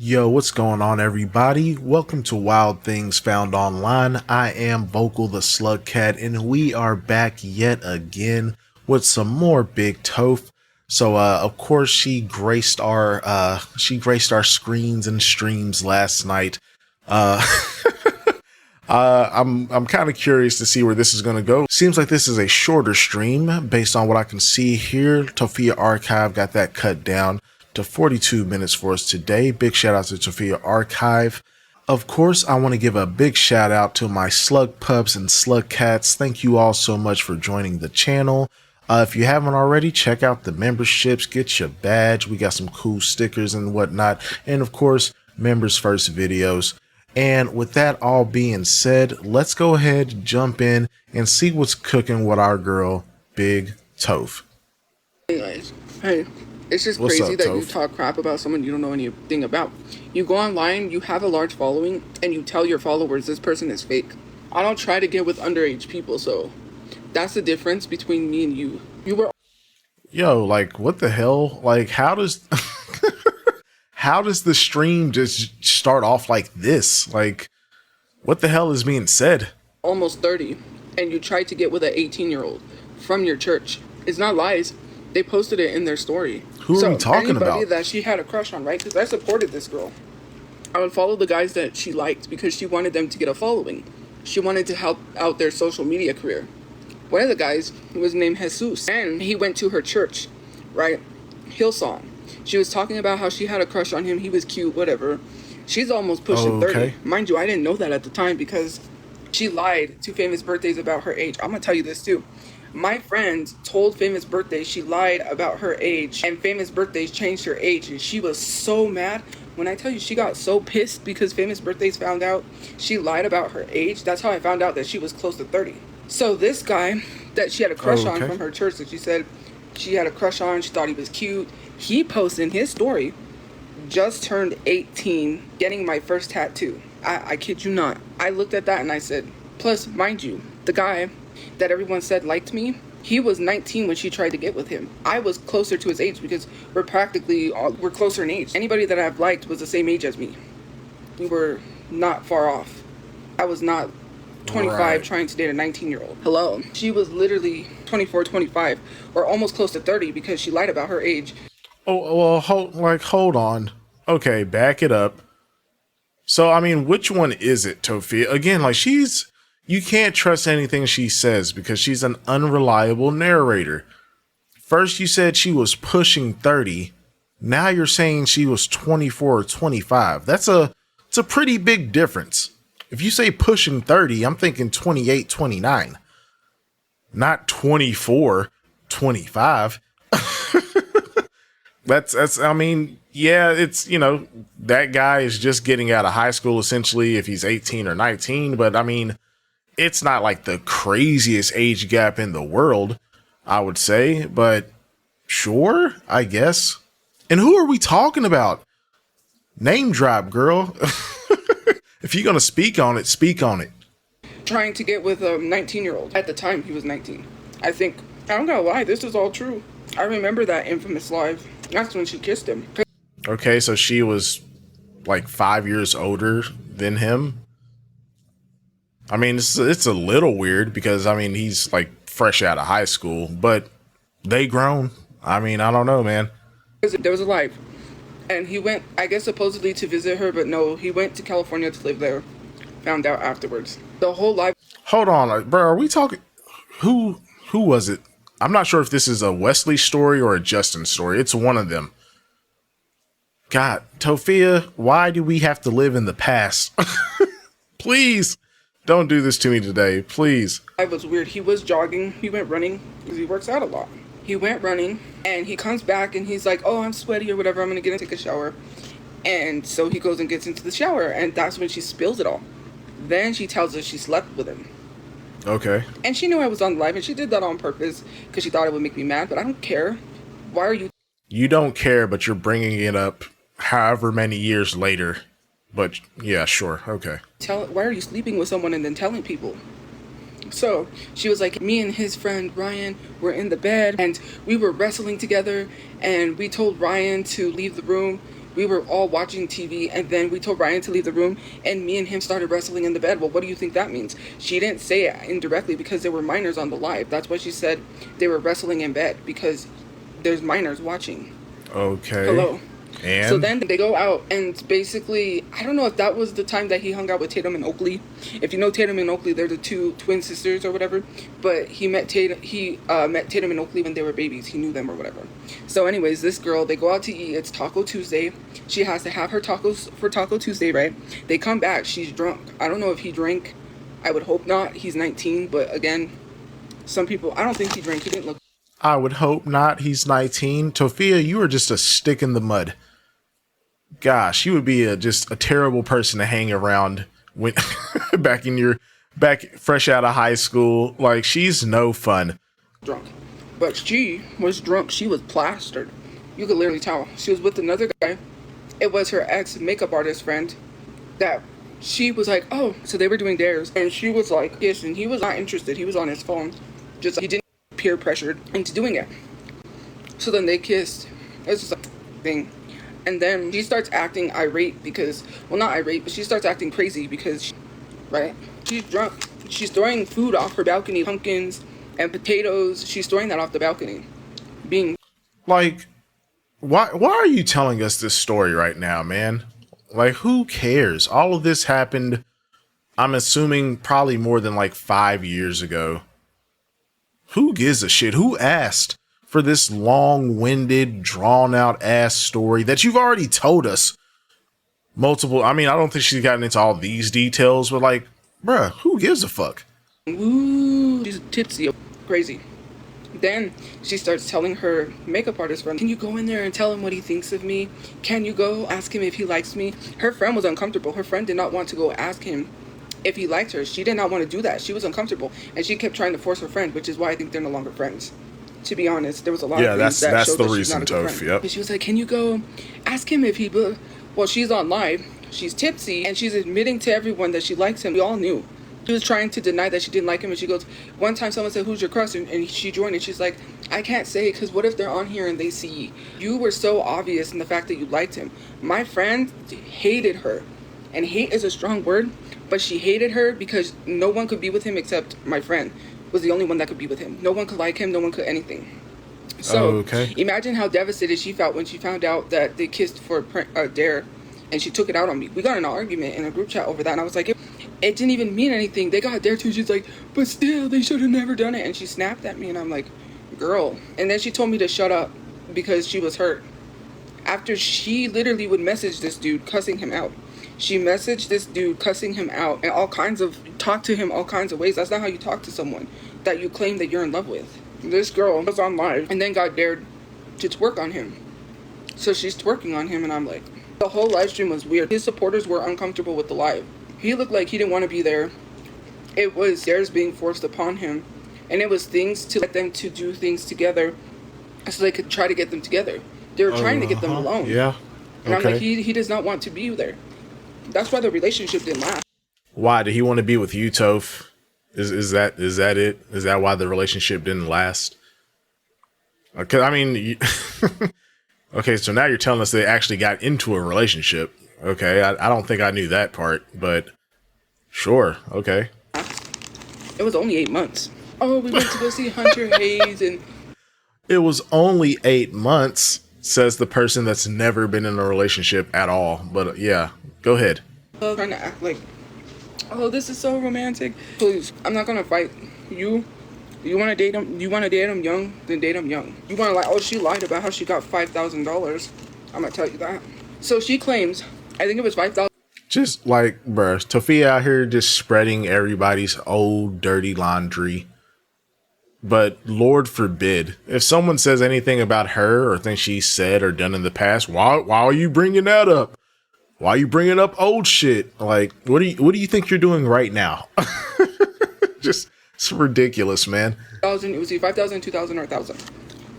Yo, what's going on, everybody? Welcome to Wild Things Found Online. I am Vokal the Slug Cat, and we are back yet again with some more Big Toph. So, of course, she graced our screens and streams last night. Uh, I'm kind of curious to see where this is going to go. Seems like this is a shorter stream based on what I can see here. Tophia Archive got that cut down to 42 minutes for us today. Big shout out to Tophia Archive. Of course, I want to give a big shout out to my slug pups and slug cats. Thank you all so much for joining the channel. If you haven't already, check out the memberships, get your badge. We got some cool stickers and whatnot. And of course, members first videos. And with that all being said, let's go ahead, jump in and see what's cooking with our girl, Big Toph. Anyways, hey. It's just What's crazy up, that Toph? you talk crap about someone you don't know anything about. You go online, you have a large following, and you tell your followers this person is fake. I don't try to get with underage people, so that's the difference between me and you. You were Yo, like, what the hell? Like, how does how does the stream just start off like this? Like, what the hell is being said? almost 30, and you tried to get with an 18-year-old from your church. It's not lies. They posted it in their story. Who are we talking anybody about? that she had a crush on, right? Because I supported this girl. I would follow the guys that she liked because she wanted them to get a following. She wanted to help out their social media career. One of the guys was named Jesus, and he went to her church, right? Hillsong. She was talking about how she had a crush on him. He was cute, whatever. She's almost pushing 30. Mind you, I didn't know that at the time because she lied to Famous Birthdays about her age. I'm going to tell you this too. My friend told Famous Birthdays she lied about her age, and Famous Birthdays changed her age, and she was so mad. When I tell you she got so pissed because Famous Birthdays found out she lied about her age, that's how I found out that she was close to 30. So this guy that she had a crush on from her church that she said she had a crush on, she thought he was cute, he posted in his story, just turned 18, getting my first tattoo. I kid you not. I looked at that and I said, plus, mind you, the guy that everyone said liked me, he was 19 when she tried to get with him. I was closer to his age because we're closer in age. Anybody that I've liked was the same age as me. We were not far off. I was not 25 trying to date a 19-year-old. Hello. She was literally 24, 25, or almost close to 30 because she lied about her age. Oh, well, hold on. Okay, back it up. So, I mean, which one is it, Tophia? Again, like, you can't trust anything she says because she's an unreliable narrator. First, you said she was pushing 30. Now you're saying she was 24 or 25. It's a pretty big difference. If you say pushing 30, I'm thinking 28, 29. Not 24, 25. I mean, yeah, it's, you know, that guy is just getting out of high school essentially if he's 18 or 19, but I mean, it's not like the craziest age gap in the world, I would say, but sure, I guess. And who are we talking about? Name drop, girl. If you're going to speak on it, speak on it. Trying to get with a 19-year-old. At the time, he was 19. I think, I'm gonna lie, this is all true. I remember that infamous live. That's when she kissed him. Okay, so she was like 5 years older than him. I mean, it's a little weird because, I mean, he's like fresh out of high school, but they grown. I mean, I don't know, man. There was a live. And he went, I guess, supposedly to visit her, but no, he went to California to live there. Found out afterwards. The whole live. Hold on, bro. Are we talking? Who was it? I'm not sure if this is a Wesley story or a Justin story. It's one of them. God, Tophia, why do we have to live in the past? Please don't do this to me today, please. It was weird. He was jogging. He went running because he works out a lot. He went running and he comes back and he's like, oh, I'm sweaty or whatever. I'm going to get and take a shower. And so he goes and gets into the shower and that's when she spills it all. Then she tells us she slept with him. Okay. And she knew I was on live and she did that on purpose because she thought it would make me mad, but I don't care. Why are you? You don't care, but you're bringing it up however many years later. But yeah, sure. Okay. Why are you sleeping with someone and then telling people? So she was like, me and his friend Ryan were in the bed and we were wrestling together and we told Ryan to leave the room We were all watching TV, and then we told Ryan to leave the room, and me and him started wrestling in the bed. Well, what do you think that means? She didn't say it indirectly because there were minors on the live. That's why she said they were wrestling in bed, because there's minors watching. Okay. Hello. And so then they go out, and basically, I don't know if that was the time that he hung out with Tatum and Oakley. If you know Tatum and Oakley, they're the two twin sisters or whatever. But he met Tatum and Oakley when they were babies. He knew them or whatever. So anyways, this girl, they go out to eat. It's Taco Tuesday. She has to have her tacos for Taco Tuesday, right? They come back. She's drunk. I don't know if he drank. I would hope not. He's 19. But again, some people, I don't think he drank. He didn't look. I would hope not. He's 19. Tophia, you are just a stick in the mud. Gosh, you would be just a terrible person to hang around when back fresh out of high school. Like, she's no fun. Drunk. But she was drunk. She was plastered. You could literally tell. She was with another guy. It was her ex makeup artist friend that she was like, oh, so they were doing dares. And she was like, yes, and he was not interested. He was on his phone. Just he didn't peer pressured into doing it. So then they kissed. It's just a thing. And then she starts acting irate because, well, not irate, but she starts acting crazy because, right? She's drunk. She's throwing food off her balcony, pumpkins and potatoes. She's throwing that off the balcony. Being like, why are you telling us this story right now, man? Like, who cares? All of this happened, I'm assuming, probably more than like 5 years ago. Who gives a shit? Who asked for this long-winded, drawn-out ass story that you've already told us multiple? I mean, I don't think she's gotten into all these details, but like, bruh, who gives a fuck? Ooh, she's tipsy, crazy. Then she starts telling her makeup artist friend, can you go in there and tell him what he thinks of me? Can you go ask him if he likes me? Her friend was uncomfortable. Her friend did not want to go ask him if he liked her. She did not want to do that. She was uncomfortable, and she kept trying to force her friend, which is why I think they're no longer friends. To be honest, there was a lot of things that showed the that reason, she's not a good Toph. friend. Yep. But she was like, can you go ask him if he... Well, she's on live. She's tipsy, and she's admitting to everyone that she likes him. We all knew. She was trying to deny that she didn't like him, and she goes, one time someone said, who's your crush? And she joined, and she's like, I can't say, because what if they're on here and they see you were so obvious in the fact that you liked him. My friend hated her, and hate is a strong word, but she hated her because no one could be with him except my friend was the only one that could be with him. No one could like him. No one could anything. So imagine how devastated she felt when she found out that they kissed for a dare, and she took it out on me. We got in an argument in a group chat over that, and I was like, it didn't even mean anything. They got dare too. She's like, but still, they should have never done it. And she snapped at me, and I'm like, girl. And then she told me to shut up because she was hurt. After she literally would message this dude, cussing him out. She messaged this dude, cussing him out, and talk to him all kinds of ways. That's not how you talk to someone that you claim that you're in love with. This girl was on live and then got dared to twerk on him. So she's twerking on him, and I'm like, the whole live stream was weird. His supporters were uncomfortable with the live. He looked like he didn't want to be there. It was dares being forced upon him, and it was things to let them to do things together so they could try to get them together. They were trying to get them alone. Yeah. And I'm like, he does not want to be there. That's why the relationship didn't last. Why did he want to be with you, Toph? Is that it? Is that why the relationship didn't last? Because I mean, okay, so now you're telling us they actually got into a relationship. Okay, I don't think I knew that part, but sure, okay. It was only 8 months. Oh, we went to go see Hunter Hayes, and it was only 8 months, says the person that's never been in a relationship at all. But yeah, go ahead. Trying to act like, oh, this is so romantic. Please, I'm not gonna fight you. You want to date him? You want to date him young? Then date him young. You want to like, oh, she lied about how she got $5,000. I'm gonna tell you that. So she claims, I think it was $5,000. Just like, bruh, Tophia out here just spreading everybody's old dirty laundry. But Lord forbid, if someone says anything about her or things she said or done in the past, why are you bringing that up? Why are you bringing up old shit? Like, what do you think you're doing right now? Just, it's ridiculous, man. It was either 5,000, 2,000, or 1,000.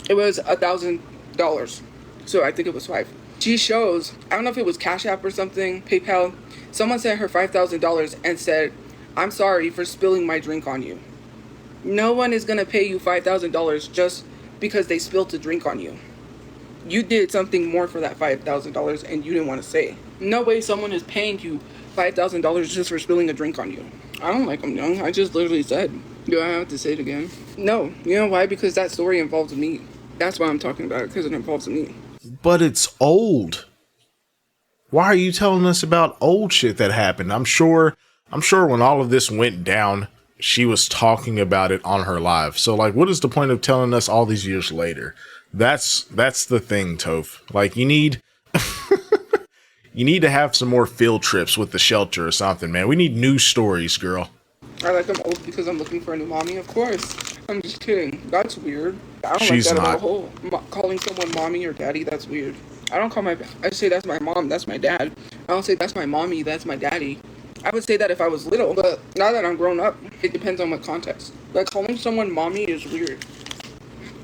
It was $1,000. So I think it was 5. She shows, I don't know if it was Cash App or something, PayPal. Someone sent her $5,000 and said, I'm sorry for spilling my drink on you. No one is going to pay you $5,000 just because they spilled a drink on you. You did something more for that $5,000 and you didn't want to say. No way someone is paying you $5,000 just for spilling a drink on you. I don't like them young. I just literally said, do I have to say it again? No. You know why? Because that story involves me. That's why I'm talking about it, because it involves me. But it's old. Why are you telling us about old shit that happened? I'm sure when all of this went down, she was talking about it on her live. So like, what is the point of telling us all these years later? That's the thing, Toph. Like, you need you need to have some more field trips with the shelter or something, man. We need new stories, girl. I like I'm old because I'm looking for a new mommy, of course. I'm just kidding. That's weird. I don't She's like that not. at all. Calling someone mommy or daddy, that's weird. I don't call I say that's my mom, that's my dad. I don't say that's my mommy, that's my daddy. I would say that if I was little, but now that I'm grown up, it depends on what context. Like, calling someone mommy is weird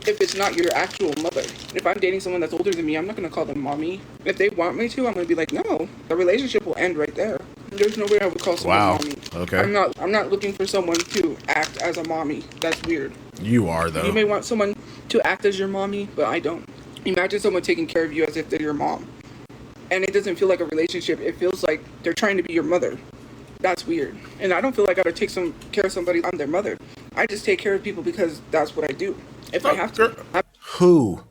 if it's not your actual mother. If I'm dating someone that's older than me, I'm not gonna call them mommy. If they want me to, I'm gonna be like, no. The relationship will end right there. There's no way I would call someone mommy. Okay. I'm not looking for someone to act as a mommy. That's weird. You are, though. You may want someone to act as your mommy, but I don't. Imagine someone taking care of you as if they're your mom. And it doesn't feel like a relationship. It feels like they're trying to be your mother. That's weird. And I don't feel like I gotta take some care of somebody. I'm their mother. I just take care of people because that's what I do. If I have to. Who?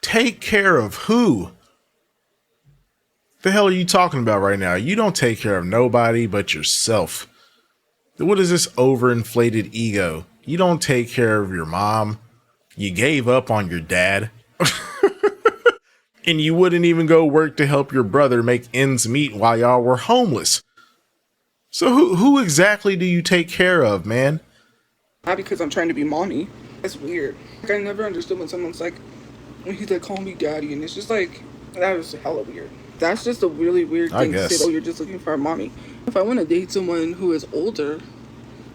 Take care of who? The hell are you talking about right now? You don't take care of nobody but yourself. What is this overinflated ego? You don't take care of your mom. You gave up on your dad. And you wouldn't even go work to help your brother make ends meet while y'all were homeless. So who exactly do you take care of, man? Not because I'm trying to be mommy. That's weird. Like, I never understood when someone's like, when he's like, call me daddy. And it's just like, that was hella weird. That's just a really weird thing to say, oh, you're just looking for a mommy. If I want to date someone who is older,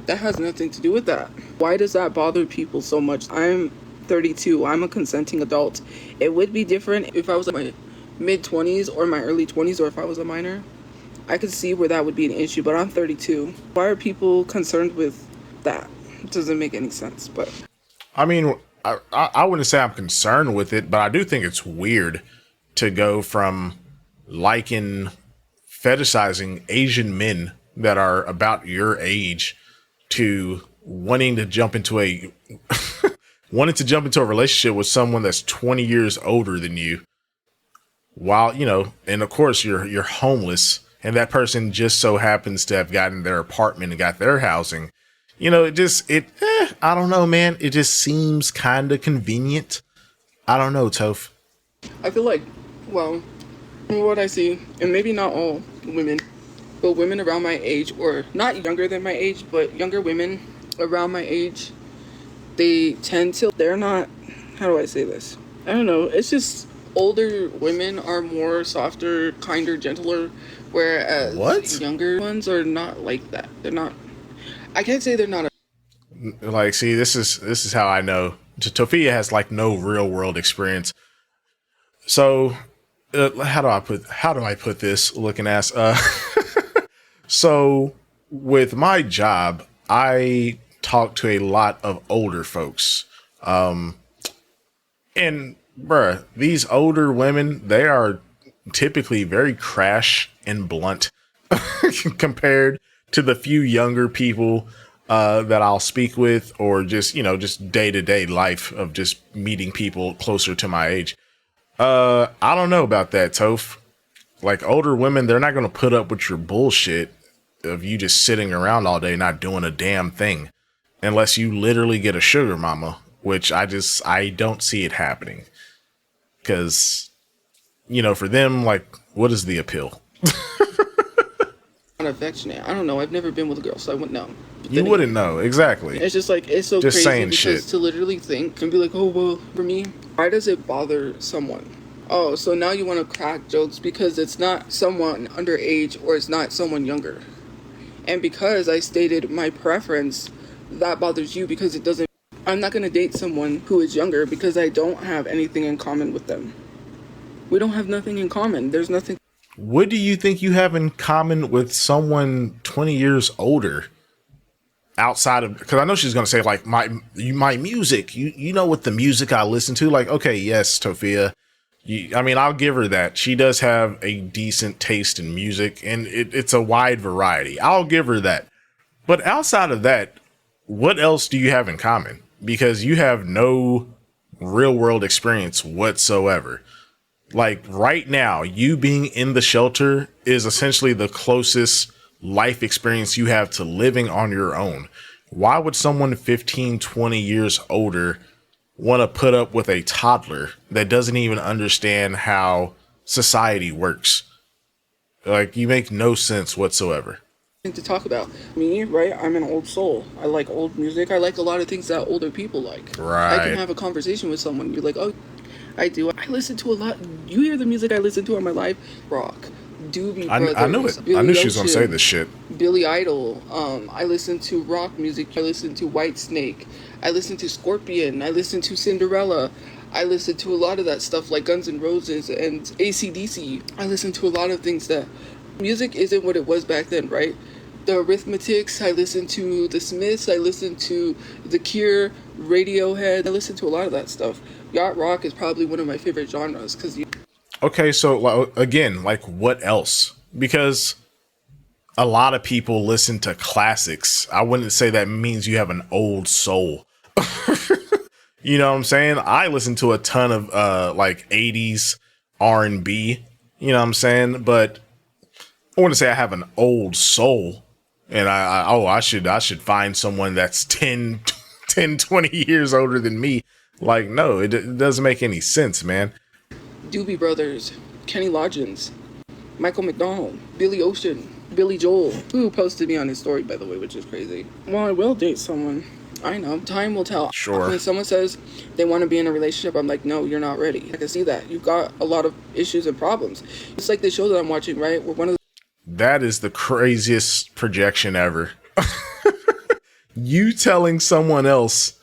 that has nothing to do with that. Why does that bother people so much? I'm 32. I'm a consenting adult. It would be different if I was in my mid-20s or my early 20s, or if I was a minor. I could see where that would be an issue, but I'm 32. Why are people concerned with that? It doesn't make any sense, but... I mean, I wouldn't say I'm concerned with it, but I do think it's weird to go from liking, fetishizing Asian men that are about your age to wanting to jump into a relationship with someone that's 20 years older than you, while, you know, and of course you're homeless, and that person just so happens to have gotten their apartment and got their housing. You know, I don't know, man. It just seems kind of convenient. I don't know, Toph. I feel like, well, from what I see, and maybe not all women, but women around my age, or not younger than my age, but younger women around my age, they tend to, they're not, how do I say this? I don't know. It's just older women are more softer, kinder, gentler, whereas younger ones are not like that. They're not, I can't say they're not. Like, see, this is how I know. Tophia has like no real world experience. So, how do I put this? Looking ass. So, with my job, I talk to a lot of older folks. And bruh, these older women, they are typically very crash and blunt compared to the few younger people that I'll speak with, or just, you know, just day-to-day life of just meeting people closer to my age. I don't know about that, Toph. Like, older women, they're not going to put up with your bullshit of you just sitting around all day not doing a damn thing, unless you literally get a sugar mama, which I don't see it happening. Because, you know, for them, like, what is the appeal? Affectionate. I don't know. I've never been with a girl, so I wouldn't know. You wouldn't know. Exactly. It's just like, it's so just crazy saying because shit. To literally think and be like, oh, well, for me, why does it bother someone? Oh, so now you want to crack jokes because it's not someone underage or it's not someone younger. And because I stated my preference, that bothers you because it doesn't. I'm not going to date someone who is younger because I don't have anything in common with them. We don't have nothing in common. There's nothing. What do you think you have in common with someone 20 years older? Outside of, because I know she's going to say like my music, you know, what the music I listen to, like, okay, yes, Tophia, I mean, I'll give her that. She does have a decent taste in music, and it's a wide variety. I'll give her that. But outside of that, what else do you have in common? Because you have no real world experience whatsoever. Like right now, you being in the shelter is essentially the closest life experience you have to living on your own. Why would someone 15, 20 years older want to put up with a toddler that doesn't even understand how society works? Like, you make no sense whatsoever. To talk about me, right? I'm an old soul. I like old music. I like a lot of things that older people like. I can Right. have a conversation with someone and be like, oh, I do. I listen to a lot. You hear the music I listen to in my life? Rock, Doobie Brothers, I knew it. I Billy knew she was going to say Ocean, this shit. Billy Idol. I listen to rock music. I listen to Whitesnake. I listen to Scorpion. I listen to Cinderella. I listen to a lot of that stuff like Guns N' Roses and AC/DC. I listen to a lot of things that music isn't what it was back then, right? The Arithmetics, I listen to The Smiths, I listen to The Cure, Radiohead. I listen to a lot of that stuff. Yacht rock is probably one of my favorite genres because Okay, so again, like what else? Because a lot of people listen to classics. I wouldn't say that means you have an old soul. You know what I'm saying? I listen to a ton of like 80s R&B, you know what I'm saying? But I wouldn't say I have an old soul. And I should find someone that's 20 years older than me. Like, no, it doesn't make any sense, man. Doobie Brothers, Kenny Loggins, Michael McDonald, Billy Ocean, Billy Joel, who posted me on his story, by the way, which is crazy. Well, I will date someone. I know. Time will tell. Sure. When someone says they want to be in a relationship, I'm like, no, you're not ready. I can see that. You've got a lot of issues and problems. It's like the show that I'm watching, right? Where one of That is the craziest projection ever. You telling someone else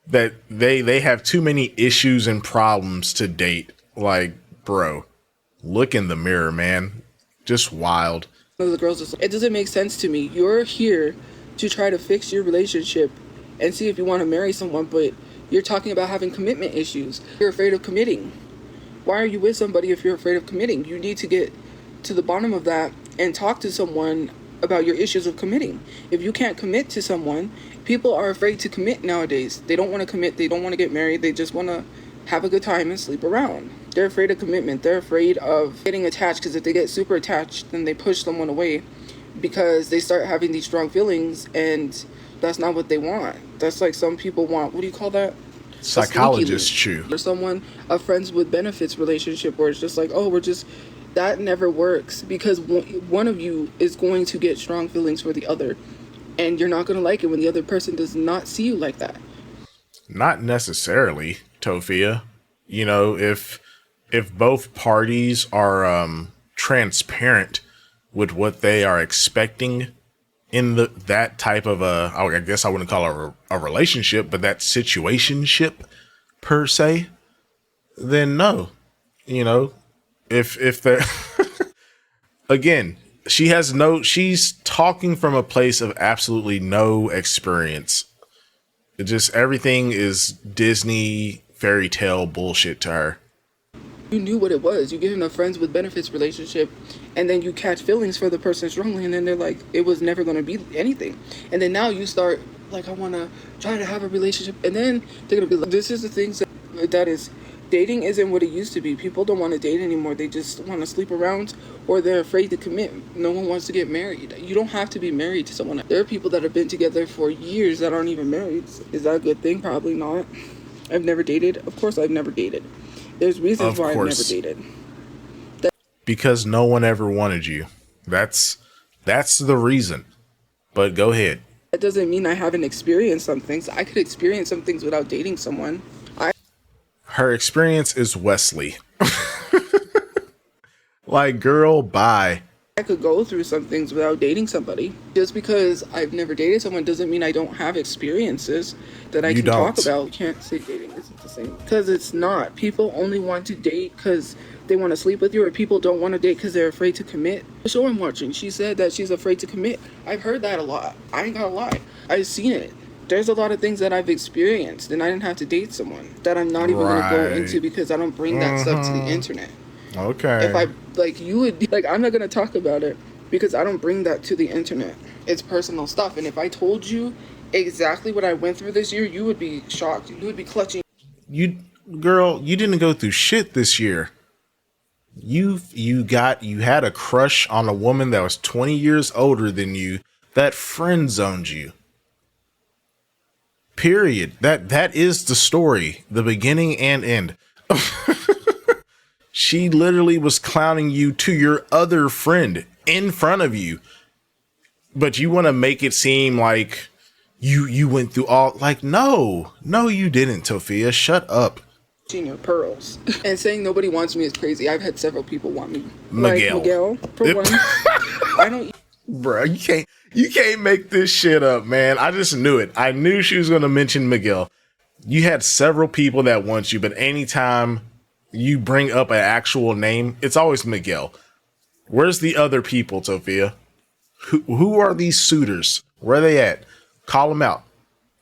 that they have too many issues and problems to date. Like, bro, look in the mirror, man. Just wild. the girls is like, it doesn't make sense to me. You're here to try to fix your relationship and see if you want to marry someone, but you're talking about having commitment issues. You're afraid of committing. Why are you with somebody if you're afraid of committing? You need to get to the bottom of that and talk to someone about your issues of committing. If you can't commit to someone, people are afraid to commit nowadays. They don't want to commit. They don't want to get married. They just want to have a good time and sleep around. They're afraid of commitment. They're afraid of getting attached because if they get super attached, then they push someone away because they start having these strong feelings and that's not what they want. That's like some people want, what do you call that? Psychologist chew. Or someone, a friends with benefits relationship where it's just like, oh, that never works because one of you is going to get strong feelings for the other and you're not going to like it when the other person does not see you like that. Not necessarily, Tophia. You know, if both parties are transparent with what they are expecting in that type of I guess I wouldn't call it a relationship, but that situationship per se, then no. You know, if they're again, she's talking from a place of absolutely no experience. It just, everything is Disney fairy tale bullshit to her. You knew what it was. You get in a friends with benefits relationship and then you catch feelings for the person strongly and then they're like, it was never going to be anything. And then now you start like, I want to try to have a relationship. And then they're going to be like, this is the things that is, dating isn't what it used to be. People don't want to date anymore. They just want to sleep around or they're afraid to commit. No one wants to get married. You don't have to be married to someone. There are people that have been together for years that aren't even married. Is that a good thing? Probably not. I've never dated. Of course I've never dated. There's reasons why I've never dated. Because no one ever wanted you. That's the reason. But go ahead. That doesn't mean I haven't experienced some things. I could experience some things without dating someone. Her experience is Wesley. Like, girl, bye. I could go through some things without dating somebody. Just because I've never dated someone doesn't mean I don't have experiences that I can talk about. You can't say dating isn't the same. Because it's not. People only want to date because they want to sleep with you, or people don't want to date because they're afraid to commit. The show I'm watching, she said that she's afraid to commit. I've heard that a lot. I ain't gonna lie. I've seen it. There's a lot of things that I've experienced, and I didn't have to date someone that I'm not even going to go into because I don't bring that stuff to the internet. Okay. If I, like, you would, like, I'm not going to talk about it because I don't bring that to the internet. It's personal stuff. And if I told you exactly what I went through this year, you would be shocked. You would be clutching. Girl, you didn't go through shit this year. You had a crush on a woman that was 20 years older than you that friend zoned you. Period. That is the story, the beginning and end. She literally was clowning you to your other friend in front of you. But you want to make it seem like you went through all, like, no, you didn't, Tophia. Shut up. Your pearls. And saying nobody wants me is crazy. I've had several people want me. Miguel. Like Miguel, for one. I don't. Bro, you can't make this shit up, man. I just knew it. I knew she was going to mention Miguel. You had several people that want you, but anytime you bring up an actual name, it's always Miguel. Where's the other people, Tophia? Who are these suitors? Where are they at? Call them out.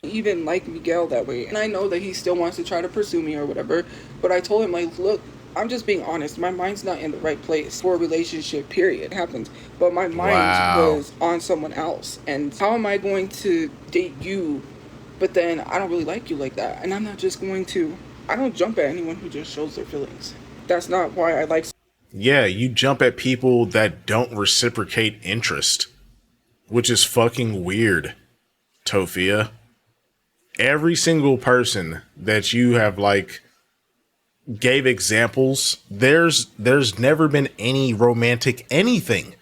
Even like Miguel that way. And I know that he still wants to try to pursue me or whatever, but I told him, like, look, I'm just being honest. My mind's not in the right place for a relationship, period. It happens. But my mind was on someone else. And how am I going to date you, but then I don't really like you like that? And I'm not just going to, I don't jump at anyone who just shows their feelings. That's not why I like. Yeah, you jump at people that don't reciprocate interest, which is fucking weird, Tophia. Every single person that you have, like, gave examples, there's never been any romantic anything.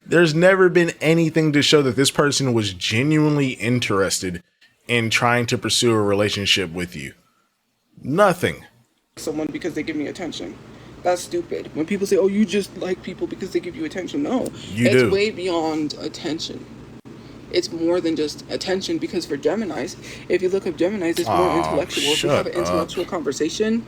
There's never been anything to show that this person was genuinely interested in trying to pursue a relationship with you. Nothing. Someone because they give me attention. That's stupid. When people say, oh, you just like people because they give you attention. No, it's way beyond attention. It's more than just attention, because for Geminis, if you look up Geminis, it's more intellectual. If you have an intellectual conversation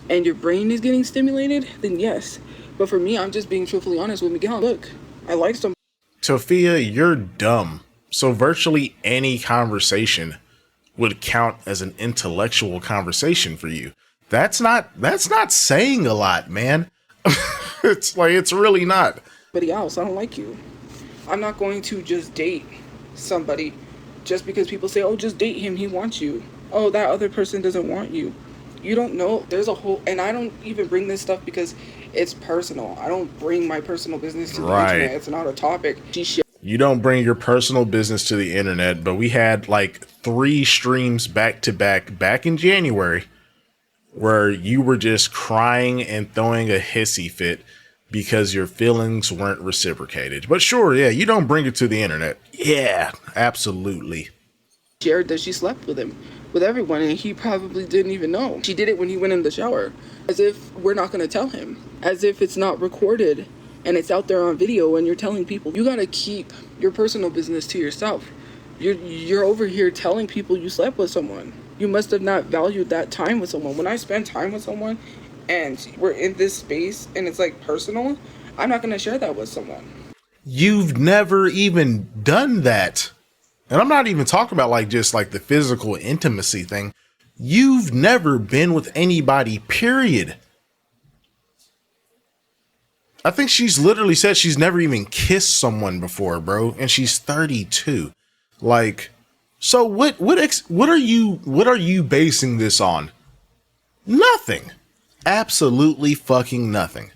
and your brain is getting stimulated, then yes. But for me, I'm just being truthfully honest with Miguel. Look, I like some. Sophia, you're dumb. So virtually any conversation would count as an intellectual conversation for you. That's not saying a lot, man. It's really not. Somebody else, I don't like you. I'm not going to just date somebody just because people say, oh, just date him, he wants you. Oh, that other person doesn't want you. You don't know. There's a whole, and I don't even bring this stuff because it's personal. I don't bring my personal business to the internet. It's not a topic. You don't bring your personal business to the internet, but we had like 3 streams back to back in January where you were just crying and throwing a hissy fit because your feelings weren't reciprocated. But sure, yeah, you don't bring it to the internet. Yeah, absolutely. Shared that she slept with him, with everyone, and he probably didn't even know. She did it when he went in the shower, as if we're not going to tell him, as if it's not recorded and it's out there on video and you're telling people. You got to keep your personal business to yourself. You're over here telling people you slept with someone. You must have not valued that time with someone. When I spend time with someone and we're in this space and it's like personal, I'm not going to share that with someone. You've never even done that. And I'm not even talking about like just like the physical intimacy thing. You've never been with anybody, period. I think she's literally said she's never even kissed someone before, bro. And she's 32. Like, so what are you basing this on? Nothing. Absolutely fucking nothing.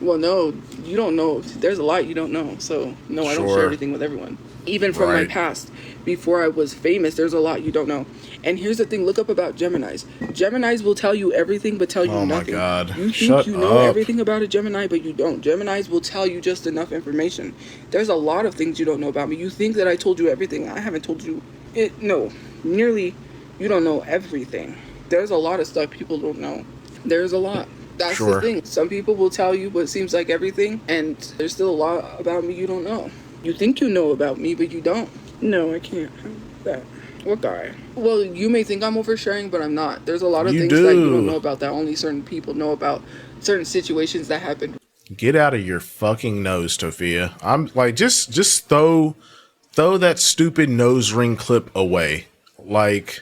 Well, no, you don't know. There's a lot you don't know. So, no, I don't share everything with everyone. Even from my past, before I was famous, there's a lot you don't know. And here's the thing, look up about Geminis. Geminis will tell you everything, but tell you nothing. Oh my God. You think you know everything about a Gemini, but you don't. Geminis will tell you just enough information. There's a lot of things you don't know about me. You think that I told you everything. I haven't told you it. No, nearly, you don't know everything. There's a lot of stuff people don't know. There's a lot. That's the thing. Some people will tell you what seems like everything, and there's still a lot about me you don't know. You think you know about me, but you don't. No, I can't have that. What guy? Well, you may think I'm oversharing, but I'm not. There's a lot of things that you don't know about that only certain people know about. Certain situations that happen. Get out of your fucking nose, Tophia. I'm like, just throw Throw that stupid nose ring clip away. Like,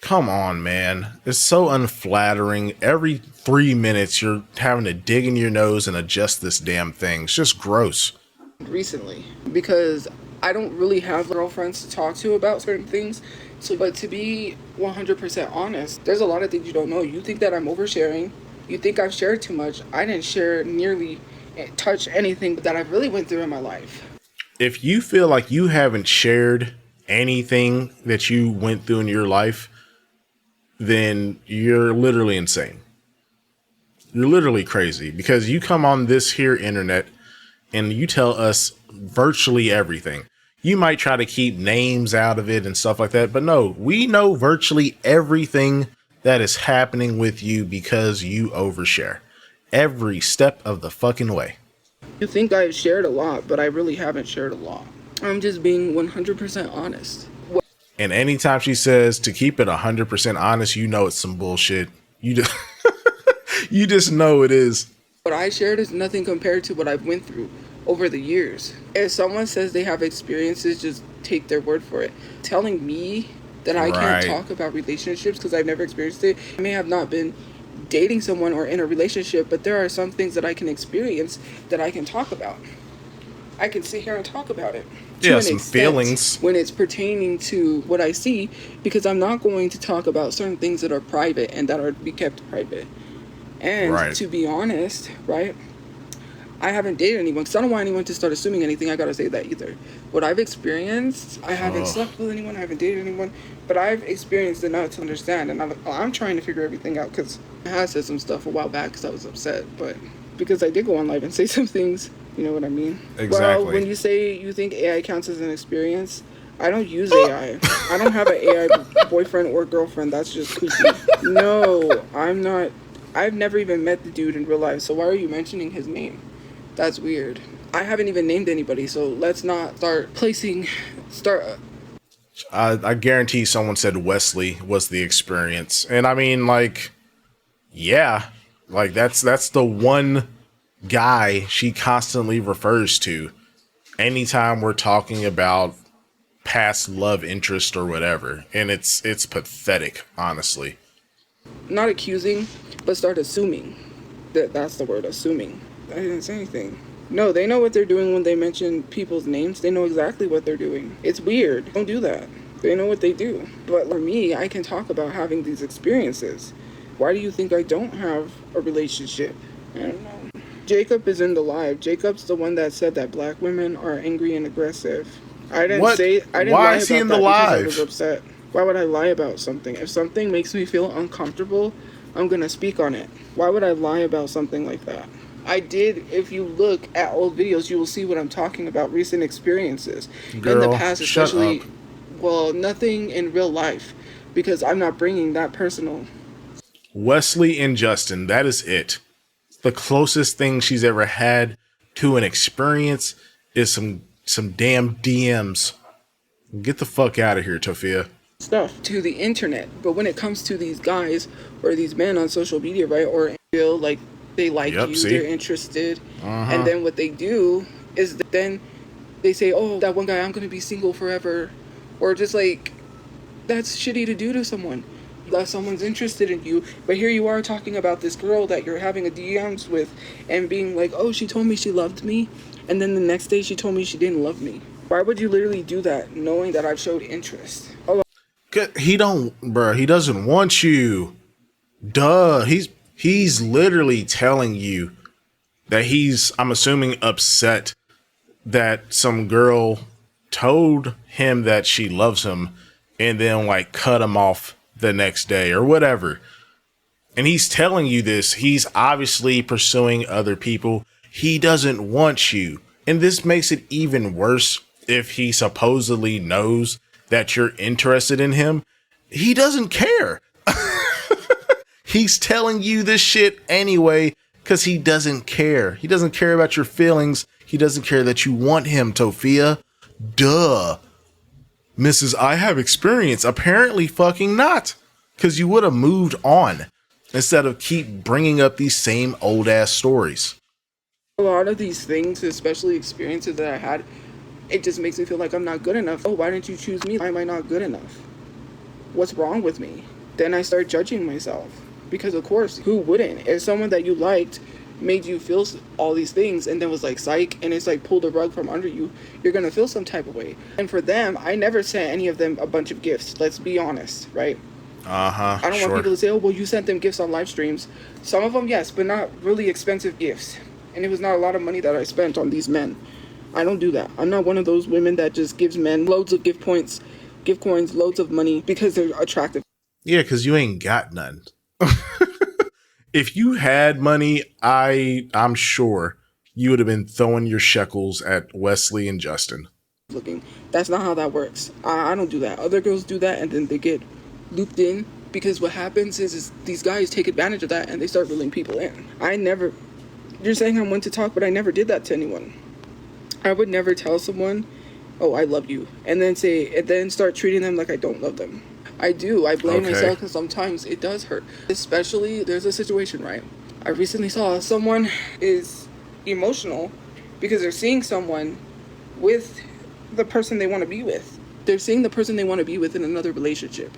come on, man. It's so unflattering. Every 3 minutes, you're having to dig in your nose and adjust this damn thing. It's just gross. Recently, because I don't really have girlfriends to talk to about certain things. So, but to be 100% honest, there's a lot of things you don't know. You think that I'm oversharing. You think I've shared too much. I didn't share nearly touch anything that I really went through in my life. If you feel like you haven't shared anything that you went through in your life, then you're literally insane. You're literally crazy, because you come on this here internet and you tell us virtually everything. You might try to keep names out of it and stuff like that, but no, we know virtually everything that is happening with you because you overshare every step of the fucking way. You think I've shared a lot, but I really haven't shared a lot. I'm just being 100% honest. And anytime she says to keep it 100% honest, you know it's some bullshit. You just you just know it is. What I shared is nothing compared to what I've went through over the years. If someone says they have experiences, just take their word for it. Telling me that I can't talk about relationships because I've never experienced it. I may have not been dating someone or in a relationship, but there are some things that I can experience that I can talk about. I can sit here and talk about it. Yeah, some feelings. When it's pertaining to what I see, because I'm not going to talk about certain things that are private and that are to be kept private. And to be honest, right, I haven't dated anyone because I don't want anyone to start assuming anything. I gotta say that either. What I've experienced, I haven't slept with anyone, I haven't dated anyone, but I've experienced enough to understand, and I'm trying to figure everything out because I had said some stuff a while back because I was upset, but because I did go on live and say some things, you know what I mean? Exactly. Well, when you say you think AI counts as an experience, I don't use AI. I don't have an AI boyfriend or girlfriend. That's just kooky. No, I'm not. I've never even met the dude in real life, so why are you mentioning his name? That's weird. I haven't even named anybody, so let's not I guarantee someone said Wesley was the experience. And I mean, like, yeah, like that's the one guy she constantly refers to anytime we're talking about past love interest or whatever. And it's pathetic, honestly. Not accusing, but start assuming. That's the word, assuming. I didn't say anything. No, they know what they're doing when they mention people's names. They know exactly what they're doing. It's weird. Don't do that. They know what they do. But for me, I can talk about having these experiences. Why do you think I don't have a relationship? I don't know. Jacob is in the live. Jacob's the one that said that black women are angry and aggressive. I didn't What? say. I didn't Why lie is he about in the that because I live? was upset. Why would I lie about something? If something makes me feel uncomfortable, I'm gonna speak on it. Why would I lie about something like that? I did. If you look at old videos, you will see what I'm talking about. Recent experiences Girl, in the past, especially. shut up. Well, nothing in real life, because I'm not bringing that personal. Wesley and Justin, that is it. The closest thing she's ever had to an experience is some damn DMs. Get the fuck out of here, Tophia. Stuff to the internet, but when it comes to these guys or these men on social media, right, or feel like they like you, see? they're interested, and then what they do is then they say, oh, that one guy, I'm gonna be single forever, or just like, that's shitty to do to someone. That someone's interested in you, but here you are talking about this girl that you're having a DMs with and being like, oh, she told me she loved me, and then the next day she told me she didn't love me. Why would you literally do that knowing that I've showed interest? Oh, He don't, bruh. He doesn't want you. Duh. He's literally telling you that I'm assuming, upset that some girl told him that she loves him and then like cut him off the next day or whatever. And he's telling you this. He's obviously pursuing other people. He doesn't want you. And this makes it even worse if he supposedly knows that you're interested in him. He doesn't care. He's telling you this shit anyway because he doesn't care. He doesn't care about your feelings. He doesn't care that you want him, Tophia. Duh. Mrs. I have experience. Apparently fucking not. Because you would have moved on instead of keep bringing up these same old ass stories. a lot of these things, especially experiences that I had, It just makes me feel like I'm not good enough. Oh, why didn't you choose me? Why am I not good enough? What's wrong with me? Then I start judging myself. Because of course, who wouldn't? If someone that you liked made you feel all these things and then was like psych, and it's like pulled the rug from under you, you're gonna feel some type of way. And for them, I never sent any of them a bunch of gifts. Let's be honest, right? I don't want people to say, oh, well, you sent them gifts on live streams. Some of them, yes, but not really expensive gifts. And it was not a lot of money that I spent on these men. I don't do that. I'm not one of those women that just gives men loads of gift points, gift coins, loads of money because they're attractive. Yeah, because you ain't got none. If you had money, I'm sure you would have been throwing your shekels at Wesley and Justin. Looking. That's not how that works. I don't do that. Other girls do that, and then they get looped in, because what happens is these guys take advantage of that and they start reeling people in. You're saying I'm one to talk, but I never did that to anyone. I would never tell someone, oh, I love you, and then start treating them like I don't love them. I do. I blame myself, because sometimes it does hurt. Especially, there's a situation, right? I recently saw someone is emotional because they're seeing someone with the person they want to be with. They're seeing the person they want to be with in another relationship.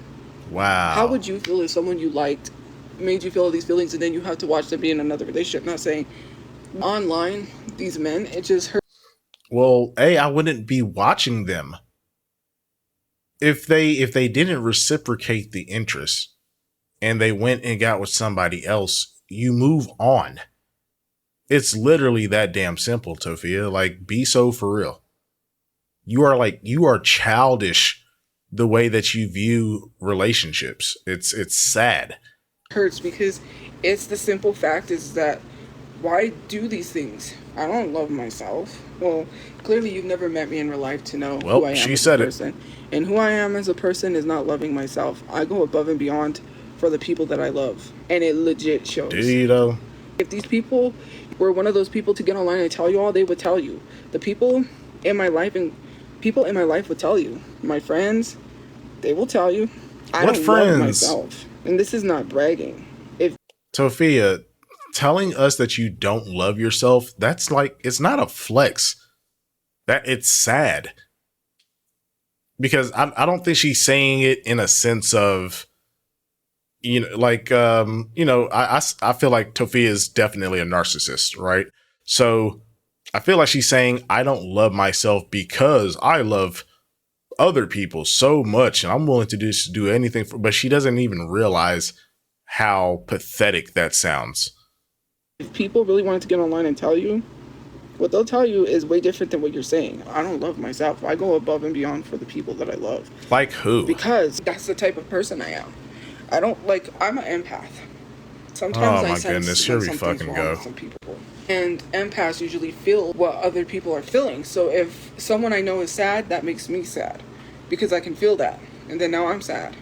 Wow. How would you feel if someone you liked made you feel all these feelings and then you have to watch them be in another relationship? Not saying online, these men, it just hurts. Well, I wouldn't be watching them. If they didn't reciprocate the interest and they went and got with somebody else, you move on. It's literally that damn simple, Tophia. Like, be so for real. You are childish the way that you view relationships. It's sad. Hurts because it's the simple fact is that why do these things? I don't love myself. Well, clearly you've never met me in real life to know who I am as a person. And who I am as a person is not loving myself. I go above and beyond for the people that I love. And it legit shows. Do you though? If these people were one of those people to get online and tell you all, they would tell you. The people in my life would tell you. My friends, they will tell you. I don't love myself. And this is not bragging. Tophia, telling us that you don't love yourself, that's like, it's not a flex. It's sad. Because I don't think she's saying it in a sense of, I feel like Tophia is definitely a narcissist, right? So I feel like she's saying, I don't love myself because I love other people so much and I'm willing to do anything but she doesn't even realize how pathetic that sounds. If people really wanted to get online and tell you, what they'll tell you is way different than what you're saying. I don't love myself. I go above and beyond for the people that I love. Like who? Because that's the type of person I am. I'm an empath. Sometimes I sense when something's wrong with some people. And empaths usually feel what other people are feeling. So if someone I know is sad, that makes me sad. Because I can feel that. And then now I'm sad.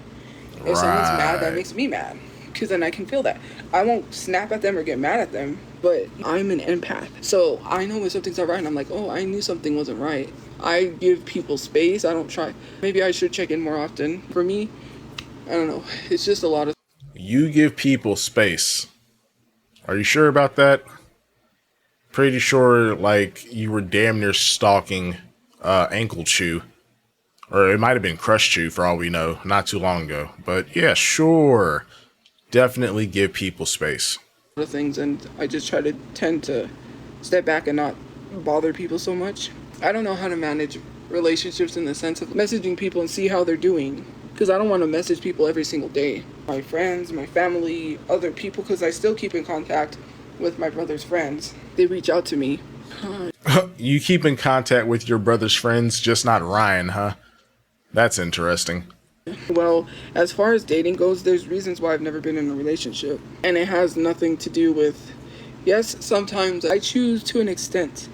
If someone's mad, that makes me mad. Because then I can feel that. I won't snap at them or get mad at them. But I'm an empath. So I know when something's not right. And I'm like, oh, I knew something wasn't right. I give people space. I don't try. Maybe I should check in more often. For me, I don't know. It's just a lot of... You give people space. Are you sure about that? Pretty sure, like, you were damn near stalking Ankle Chew. Or it might have been Crush Chew for all we know, not too long ago. But yeah, sure. Definitely give people space. Things, and I just tend to step back and not bother people so much. I don't know how to manage relationships in the sense of messaging people and see how they're doing. Because I don't want to message people every single day. My friends, my family, other people, because I still keep in contact with my brother's friends. They reach out to me. You keep in contact with your brother's friends, just not Ryan, huh? That's interesting. Well, as far as dating goes, there's reasons why I've never been in a relationship. And it has nothing to do with, yes, sometimes I choose to an extent,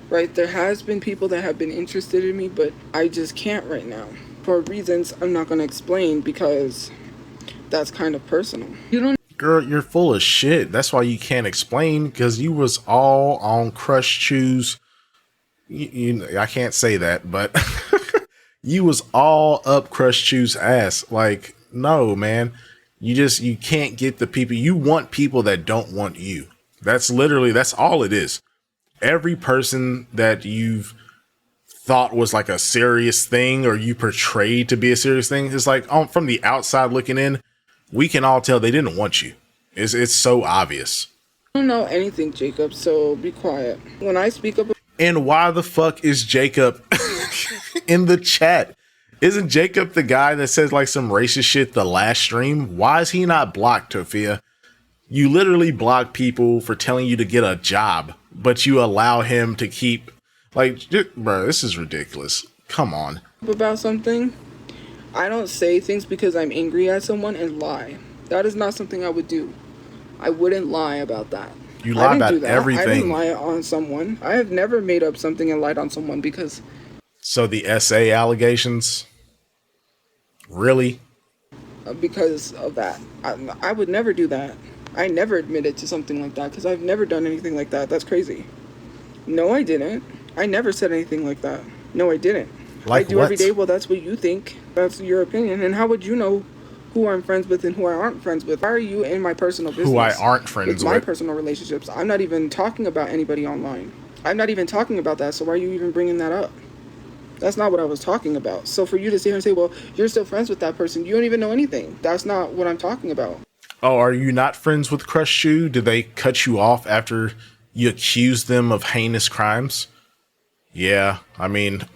right? There has been people that have been interested in me, but I just can't right now. For reasons I'm not going to explain because that's kind of personal. Girl, you're full of shit. That's why you can't explain, because you was all on Crush Chew's. I can't say that, but you was all up Crush Chew's ass. Like, no, man. You can't get the people. You want people that don't want you. That's all it is. Every person that you've thought was like a serious thing, or you portrayed to be a serious thing. It's like, from the outside looking in, we can all tell they didn't want you. It's so obvious. I don't know anything, Jacob, so be quiet. When I speak up... And why the fuck is Jacob in the chat? Isn't Jacob the guy that says like some racist shit the last stream? Why is he not blocked, Tophia? You literally block people for telling you to get a job, but you allow him to keep... Like, bro, this is ridiculous. Come on. About something, I don't say things because I'm angry at someone and lie. That is not something I would do. I wouldn't lie about that. You lie about everything. I didn't lie on someone. I have never made up something and lied on someone because... So the SA allegations? Really? Because of that. I would never do that. I never admitted to something like that because I've never done anything like that. That's crazy. No, I didn't. I never said anything like that. No, I didn't. Like I do what? every day. Well, that's what you think. That's your opinion. And how would you know who I'm friends with and who I aren't friends with? Why are you in my personal business? Who I aren't friends with? It's my personal relationships. I'm not even talking about anybody online. I'm not even talking about that. So why are you even bringing that up? That's not what I was talking about. So for you to sit here and say, well, you're still friends with that person, you don't even know anything. That's not what I'm talking about. Oh, are you not friends with Tophiachu? Did they cut you off after you accused them of heinous crimes? Yeah, I mean,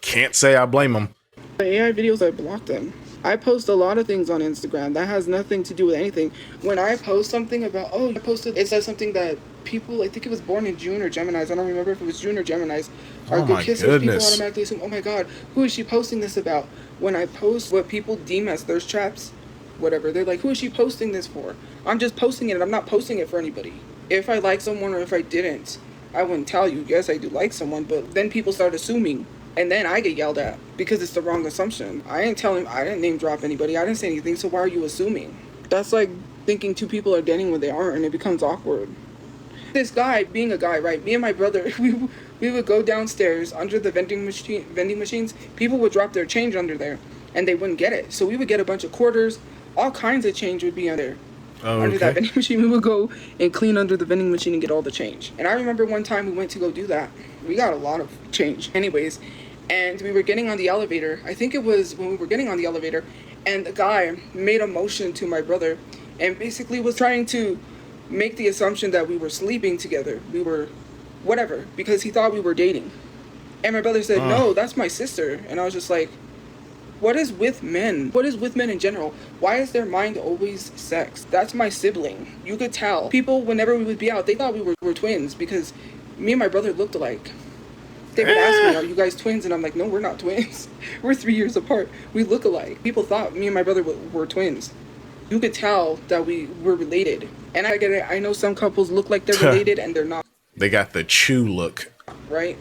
can't say I blame them. The AI videos, I blocked them. I post a lot of things on Instagram. That has nothing to do with anything. When I post something about, it says something that people, I think it was born in June or Geminis. I don't remember if it was June or Geminis. Are good kissers. People automatically assume, oh my God, who is she posting this about? When I post what people deem as thirst traps, whatever, they're like, who is she posting this for? I'm just posting it and I'm not posting it for anybody. If I like someone or if I didn't, I wouldn't tell you, yes, I do like someone, but then people start assuming. And then I get yelled at because it's the wrong assumption. I didn't name drop anybody. I didn't say anything. So why are you assuming? That's like thinking two people are dating when they aren't, and it becomes awkward. This guy, being a guy, right? Me and my brother, we would go downstairs under the vending machines. People would drop their change under there, and they wouldn't get it. So we would get a bunch of quarters. All kinds of change would be under. Under that vending machine, we would go and clean under the vending machine and get all the change. And I remember one time we went to go do that. We got a lot of change. Anyways, and we were getting on the elevator. I think it was when we were getting on the elevator, and the guy made a motion to my brother and basically was trying to make the assumption that we were sleeping together. We were whatever, because he thought we were dating. And my brother said, no, that's my sister. And I was just like, what is with men? What is with men in general? Why is their mind always sex? That's my sibling. You could tell. People, whenever we would be out, they thought we were twins because me and my brother looked alike. They would ask me, are you guys twins? And I'm like, no, we're not twins. We're 3 years apart. We look alike. People thought me and my brother were twins. You could tell that we were related. And I get it. I know some couples look like they're related and they're not. They got the chew look. Right?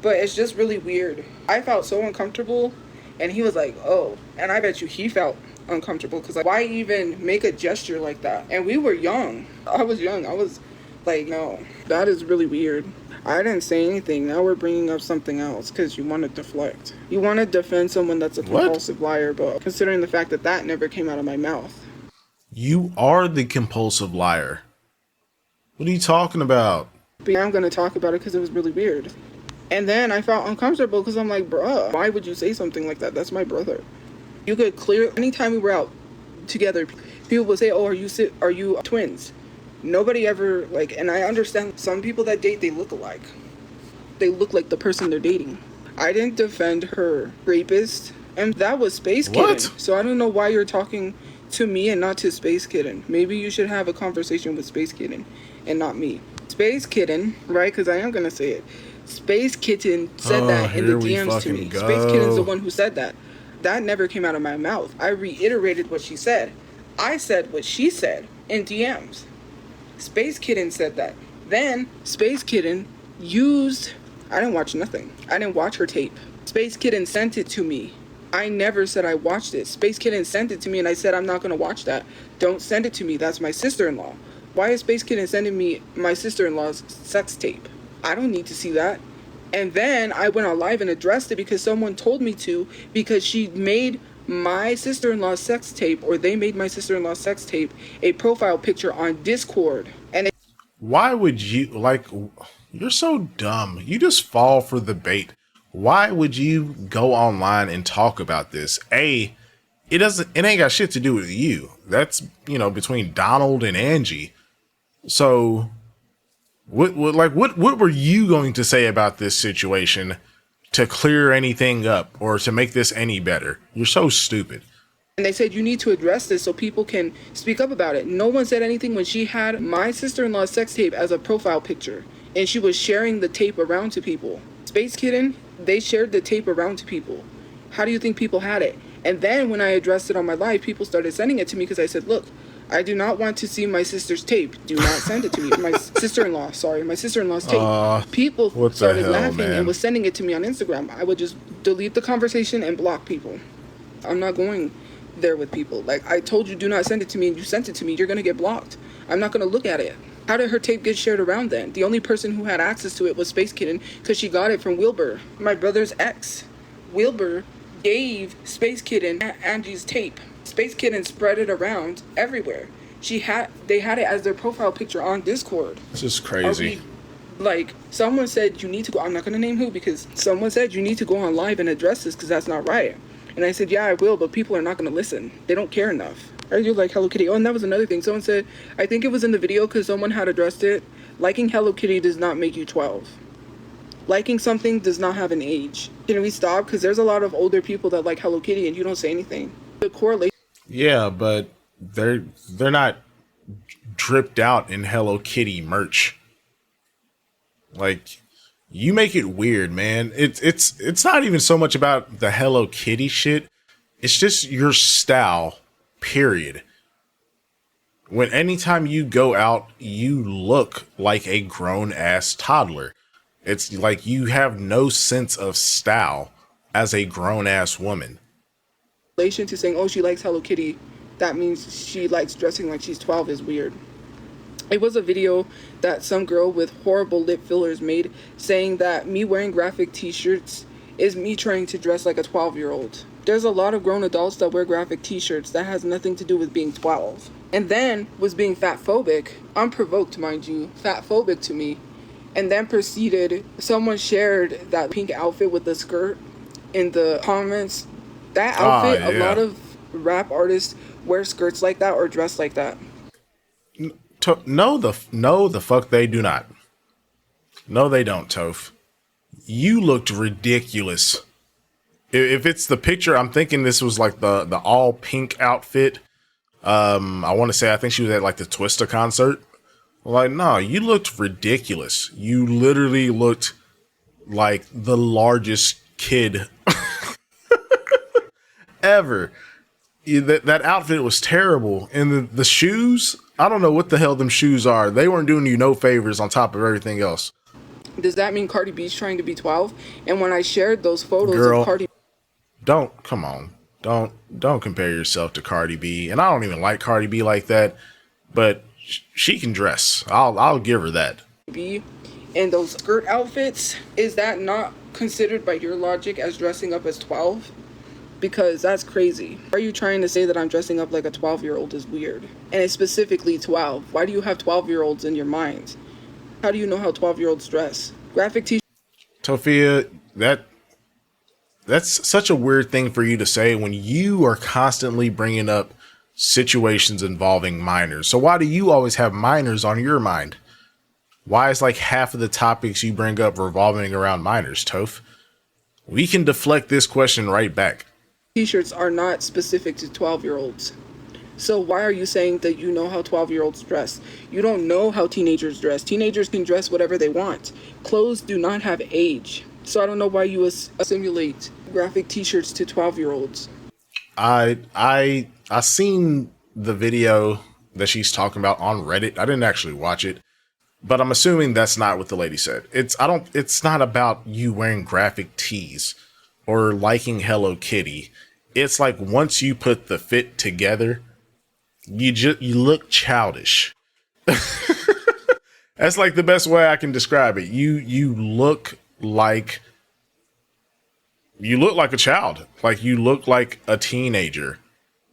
But it's just really weird. I felt so uncomfortable. And he was like, oh. And I bet you he felt uncomfortable. Because like, why even make a gesture like that? And we were young. I was young. I was like, no. That is really weird. I didn't say anything. Now we're bringing up something else because you want to deflect. You want to defend someone that's a compulsive liar, but considering the fact that that never came out of my mouth. You are the compulsive liar. What are you talking about? But yeah, I'm going to talk about it because it was really weird. And then I felt uncomfortable because I'm like, bruh, why would you say something like that? That's my brother. You could clear, anytime we were out together, people would say, oh, are you twins? Nobody ever, like, and I understand some people that date, they look alike. They look like the person they're dating. I didn't defend her rapist, and that was Space Kitten. So I don't know why you're talking to me and not to Space Kitten. Maybe you should have a conversation with Space Kitten and not me. Space Kitten, right, because I am going to say it. Space Kitten said that in the DMs to me. Space Kitten's the one who said that. That never came out of my mouth. I reiterated what she said. I said what she said in DMs. Space Kitten said that. Then Space Kitten used... I didn't watch nothing. I didn't watch her tape. Space Kitten sent it to me. I never said I watched it. Space Kitten sent it to me and I said I'm not going to watch that. Don't send it to me. That's my sister-in-law. Why is Space Kitten sending me my sister-in-law's sex tape? I don't need to see that. And then I went on live and addressed it because someone told me to, because she made my sister-in-law's sex tape, or they made my sister-in-law's sex tape, a profile picture on Discord. And why would you, like, You're so dumb. You just fall for the bait. Why would you go online and talk about this? It ain't got shit to do with you. That's, between Donald and Angie. So what were you going to say about this situation to clear anything up or to make this any better? You're so stupid. And they said, you need to address this so people can speak up about it. No one said anything when she had my sister-in-law's sex tape as a profile picture. And she was sharing the tape around to people. Space Kitten, they shared the tape around to people. How do you think people had it? And then when I addressed it on my live, people started sending it to me because I said, look, I do not want to see my sister's tape. Do not send it to me. My sister-in-law's tape. People started laughing and was sending it to me on Instagram. I would just delete the conversation and block people. I'm not going there with people. Like, I told you, do not send it to me, and you sent it to me. You're going to get blocked. I'm not going to look at it. How did her tape get shared around then? The only person who had access to it was Space Kitten because she got it from Wilbur, my brother's ex. Wilbur gave Space Kitten Angie's tape. Space Kitten spread it around everywhere. They had it as their profile picture on Discord. This is crazy. Someone said you need to go. I'm not going to name who because someone said you need to go on live and address this because that's not right. And I said, yeah, I will, but people are not going to listen. They don't care enough. I do like Hello Kitty. Oh, and that was another thing. Someone said, I think it was in the video because someone had addressed it. Liking Hello Kitty does not make you 12. Liking something does not have an age. Can we stop? Because there's a lot of older people that like Hello Kitty and you don't say anything. The correlation. Yeah, but they're not dripped out in Hello Kitty merch. Like, you make it weird, man. It's not even so much about the Hello Kitty shit. It's just your style, period. Anytime you go out, you look like a grown-ass toddler. It's like you have no sense of style as a grown-ass woman. Relation to saying, oh, she likes Hello Kitty, that means she likes dressing like she's 12 is weird. It was a video that some girl with horrible lip fillers made saying that me wearing graphic t-shirts is me trying to dress like a 12-year-old. There's a lot of grown adults that wear graphic t-shirts that has nothing to do with being 12. And then was being fatphobic, unprovoked mind you, fatphobic to me. And then proceeded, someone shared that pink outfit with the skirt in the comments. That outfit, yeah. A lot of rap artists wear skirts like that or dress like that. No, the fuck they do not. No, they don't, Toph. You looked ridiculous. If it's the picture, I'm thinking this was like the all pink outfit. I want to say, I think she was at like the Twista concert. Like, no, you looked ridiculous. You literally looked like the largest kid ever. That outfit was terrible. And the shoes, I don't know what the hell them shoes are. They weren't doing you no favors on top of everything else. Does that mean Cardi B's trying to be 12? And when I shared those photos Girl, of Cardi... come on. Don't compare yourself to Cardi B. And I don't even like Cardi B like that. But she can dress. I'll give her that. B and those skirt outfits, is that not considered by your logic as dressing up as 12? Because that's crazy. Are you trying to say that I'm dressing up like a 12-year-old is weird? And it's specifically 12. Why do you have 12-year-olds in your mind? How do you know how 12-year-olds dress? Graphic t-shirt. Tophia, that's such a weird thing for you to say when you are constantly bringing up situations involving minors. So why do you always have minors on your mind? Why is like half of the topics you bring up revolving around minors, Toph? We can deflect this question right back. T-shirts are not specific to 12-year-olds. So why are you saying that you know how 12-year-olds dress? You don't know how teenagers dress. Teenagers can dress whatever they want. Clothes do not have age. So I don't know why you assimilate graphic t-shirts to 12-year-olds. I seen the video that she's talking about on Reddit. I didn't actually watch it, but I'm assuming that's not what the lady said. It's not about you wearing graphic tees or liking Hello Kitty. It's like once you put the fit together, you look childish. That's like the best way I can describe it. You look like a child. Like you look like a teenager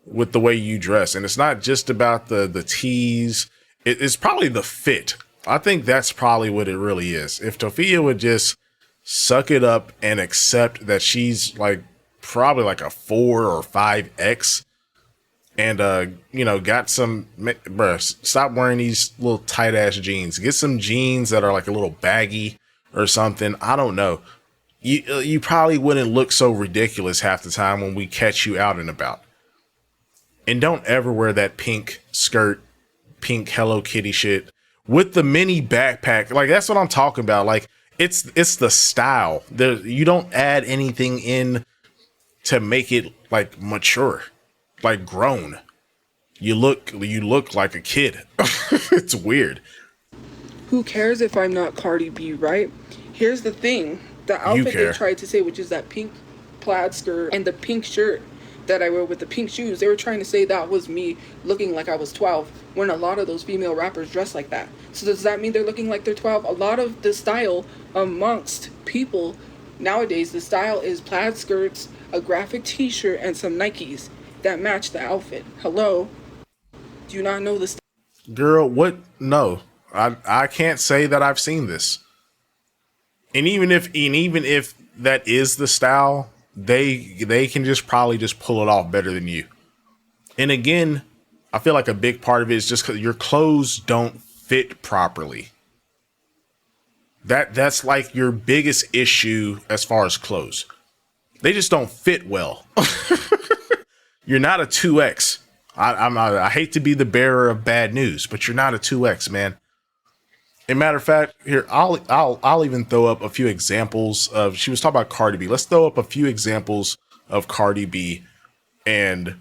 with the way you dress. And it's not just about the tees. It's probably the fit. I think that's probably what it really is. If Tophia would just suck it up and accept that she's like probably like a 4 or 5X and got some bruh, stop wearing these little tight ass jeans. Get some jeans that are like a little baggy or something. I don't know. You probably wouldn't look so ridiculous half the time when we catch you out and about. And don't ever wear that pink skirt, pink Hello Kitty shit with the mini backpack. Like, that's what I'm talking about. Like, it's the style. You don't add anything in to make it like mature, like grown. You look like a kid. It's weird. Who cares if I'm not Cardi B, right? Here's the thing. The outfit they tried to say, which is that pink plaid skirt and the pink shirt that I wear with the pink shoes, they were trying to say that was me looking like I was 12, when a lot of those female rappers dress like that. So does that mean they're looking like they're 12? A lot of the style amongst people nowadays, the style is plaid skirts, a graphic t-shirt, and some Nikes that match the outfit. Hello? Do you not know the style? Girl, what? No. I can't say that I've seen this. And even if that is the style, they can just probably just pull it off better than you. And again, I feel like a big part of it is just because your clothes don't fit properly. That's like your biggest issue as far as clothes. They just don't fit well. You're not a 2X. I hate to be the bearer of bad news, but you're not a 2X, man. As a matter of fact, here I'll even throw up a few examples of. She was talking about Cardi B. Let's throw up a few examples of Cardi B, and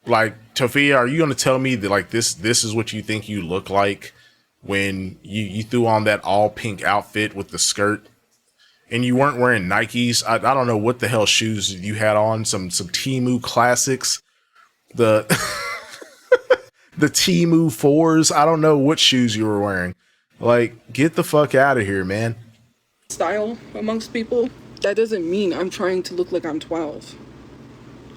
like Tophia, are you going to tell me that like this is what you think you look like when you threw on that all pink outfit with the skirt, and you weren't wearing Nikes? I don't know what the hell shoes you had on. Some Temu classics, the the Temu 4s. I don't know what shoes you were wearing. Like, get the fuck out of here, man. Style amongst people, that doesn't mean I'm trying to look like I'm 12.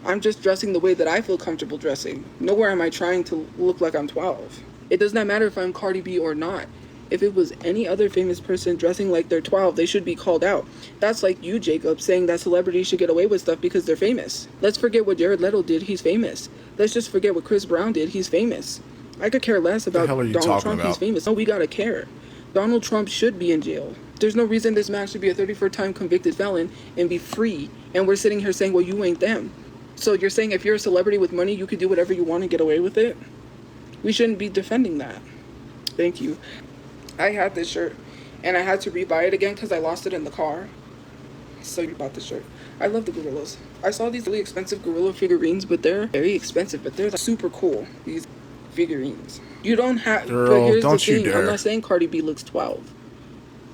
I'm just dressing the way that I feel comfortable dressing. Nowhere am I trying to look like I'm 12. It does not matter if I'm Cardi B or not. If it was any other famous person dressing like they're 12, they should be called out. That's like you, Jacob, saying that celebrities should get away with stuff because they're famous. Let's forget what Jared Leto did. He's famous. Let's just forget what Chris Brown did. He's famous. I could care less about Donald Trump. He's famous. No, we gotta care. Donald Trump should be in jail. There's no reason this man should be a 34-time convicted felon and be free. And we're sitting here saying, well, you ain't them. So you're saying if you're a celebrity with money, you could do whatever you want and get away with it? We shouldn't be defending that. Thank you. I had this shirt and I had to rebuy it again because I lost it in the car. So you bought this shirt. I love the gorillas. I saw these really expensive gorilla figurines, but they're very expensive, but they're like super cool. These figurines. You don't have. Girl, but here's don't the thing. you dare. I'm not saying Cardi B looks 12,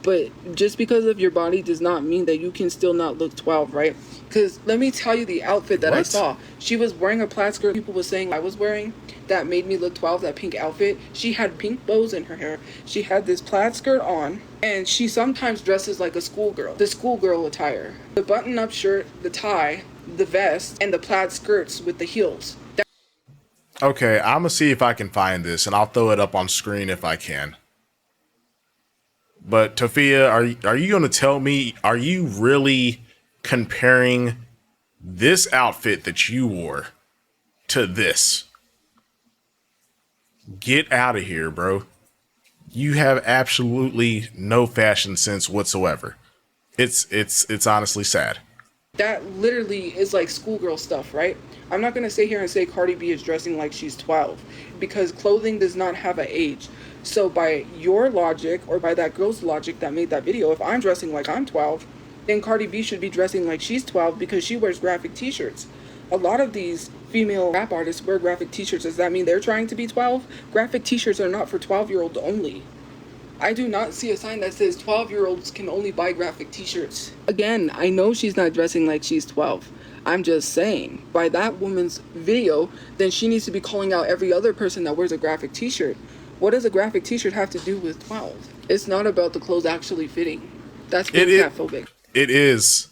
but just because of your body does not mean that you can still not look 12, right? Because let me tell you the outfit that I saw. She was wearing a plaid skirt. People were saying I was wearing that made me look 12. That pink outfit. She had pink bows in her hair. She had this plaid skirt on, and she sometimes dresses like a schoolgirl. The schoolgirl attire: the button-up shirt, the tie, the vest, and the plaid skirts with the heels. Okay, I'm gonna see if I can find this, and I'll throw it up on screen if I can. But Tophia, are you gonna tell me? Are you really comparing this outfit that you wore to this? Get out of here, bro. You have absolutely no fashion sense whatsoever. It's honestly sad. That literally is like schoolgirl stuff, right? I'm not going to sit here and say Cardi B is dressing like she's 12 because clothing does not have an age. So by your logic, or by that girl's logic that made that video, if I'm dressing like I'm 12, then Cardi B should be dressing like she's 12 because she wears graphic t-shirts. A lot of these female rap artists wear graphic t-shirts. Does that mean they're trying to be 12? Graphic t-shirts are not for 12-year-olds only. I do not see a sign that says 12-year-olds can only buy graphic t-shirts. Again, I know she's not dressing like she's 12. I'm just saying, by that woman's video, then she needs to be calling out every other person that wears a graphic t-shirt. What does a graphic t-shirt have to do with 12? It's not about the clothes actually fitting. That's catphobic. It is.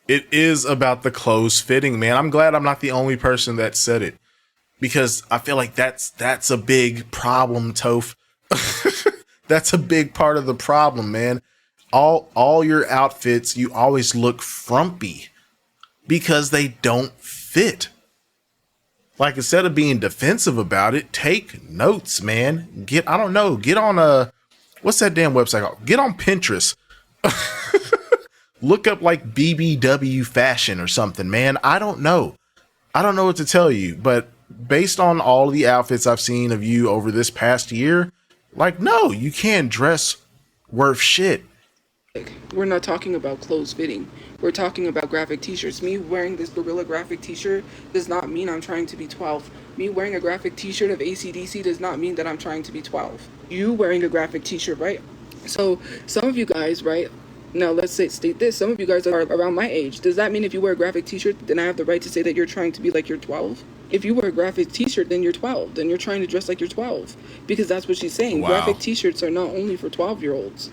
It is about the clothes fitting, man. I'm glad I'm not the only person that said it, because I feel like that's a big problem, Toph. That's a big part of the problem, man. All your outfits, you always look frumpy because they don't fit. Like, instead of being defensive about it, take notes, man. I don't know, get on what's that damn website called? Get on Pinterest. Look up like BBW fashion or something, man. I don't know. I don't know what to tell you, but based on all the outfits I've seen of you over this past year, like, no, you can't dress worth shit. We're not talking about clothes fitting. We're talking about graphic t-shirts. Me wearing this Gorilla graphic t-shirt does not mean I'm trying to be 12. Me wearing a graphic t-shirt of AC/DC does not mean that I'm trying to be 12. You wearing a graphic t-shirt, right? So some of you guys, right? Now let's state this. Some of you guys are around my age. Does that mean if you wear a graphic t-shirt, then I have the right to say that you're trying to be like you're 12? If you wear a graphic t-shirt, then you're 12. Then you're trying to dress like you're 12. Because that's what she's saying. Wow. Graphic t-shirts are not only for 12-year-olds.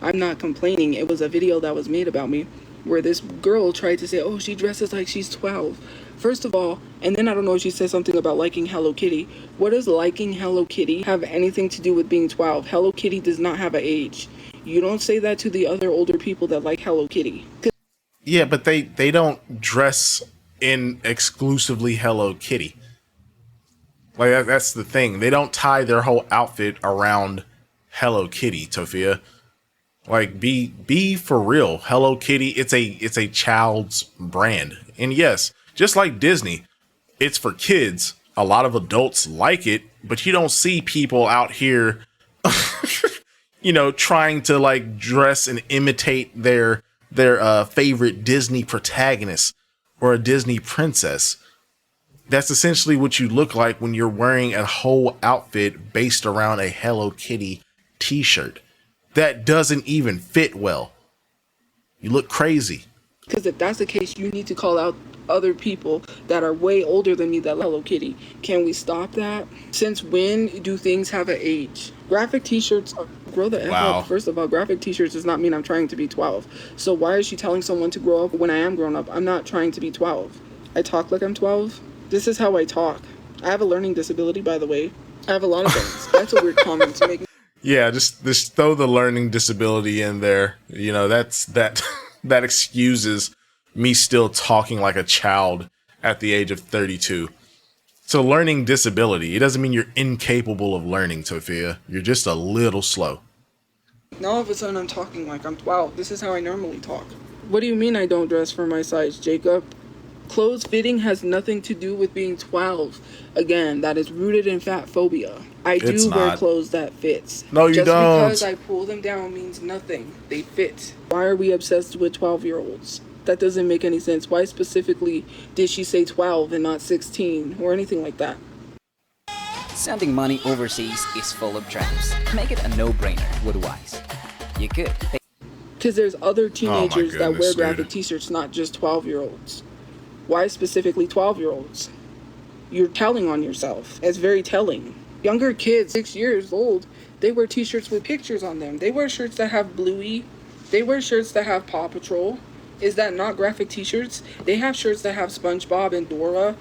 I'm not complaining. It was a video that was made about me where this girl tried to say, oh, she dresses like she's 12. First of all, and then I don't know if she said something about liking Hello Kitty. What does liking Hello Kitty have anything to do with being 12? Hello Kitty does not have an age. You don't say that to the other older people that like Hello Kitty. Yeah, but they don't dress in exclusively Hello Kitty. Like, that's the thing. They don't tie their whole outfit around Hello Kitty, Tophia. Like, be for real. Hello Kitty, it's a child's brand. And yes, just like Disney, it's for kids. A lot of adults like it, but you don't see people out here trying to like dress and imitate their favorite Disney protagonist or a Disney princess. That's essentially what you look like when you're wearing a whole outfit based around a Hello Kitty t-shirt that doesn't even fit well. You look crazy. Because if that's the case, you need to call out other people that are way older than me that love Hello Kitty. Can we stop that? Since when do things have an age? Graphic t-shirts grow the F up. First of all, graphic t-shirts does not mean I'm trying to be 12. So why is she telling someone to grow up when I am grown up? I'm not trying to be 12. I talk like I'm 12. This is how I talk. I have a learning disability, by the way. I have a lot of things. That's a weird comment to make. Yeah, just throw the learning disability in there. That excuses me still talking like a child at the age of 32. So learning disability, it doesn't mean you're incapable of learning, Tophia. You're just a little slow. Now all of a sudden I'm talking like I'm 12. This is how I normally talk. What do you mean I don't dress for my size, Jacob? Clothes fitting has nothing to do with being 12. Again, that is rooted in fat phobia. I do wear clothes that fits. No, you don't. Just because I pull them down means nothing. They fit. Why are we obsessed with 12-year-olds? That doesn't make any sense. Why specifically did she say 12 and not 16 or anything like that? Sending money overseas is full of traps. Make it a no-brainer with Wise. You could. Because there's other teenagers that wear graphic t-shirts, not just 12-year-olds. Why specifically 12-year-olds? You're telling on yourself. It's very telling. Younger kids, 6 years old, they wear t-shirts with pictures on them. They wear shirts that have Bluey. They wear shirts that have Paw Patrol. Is that not graphic t-shirts? They have shirts that have SpongeBob and Dora.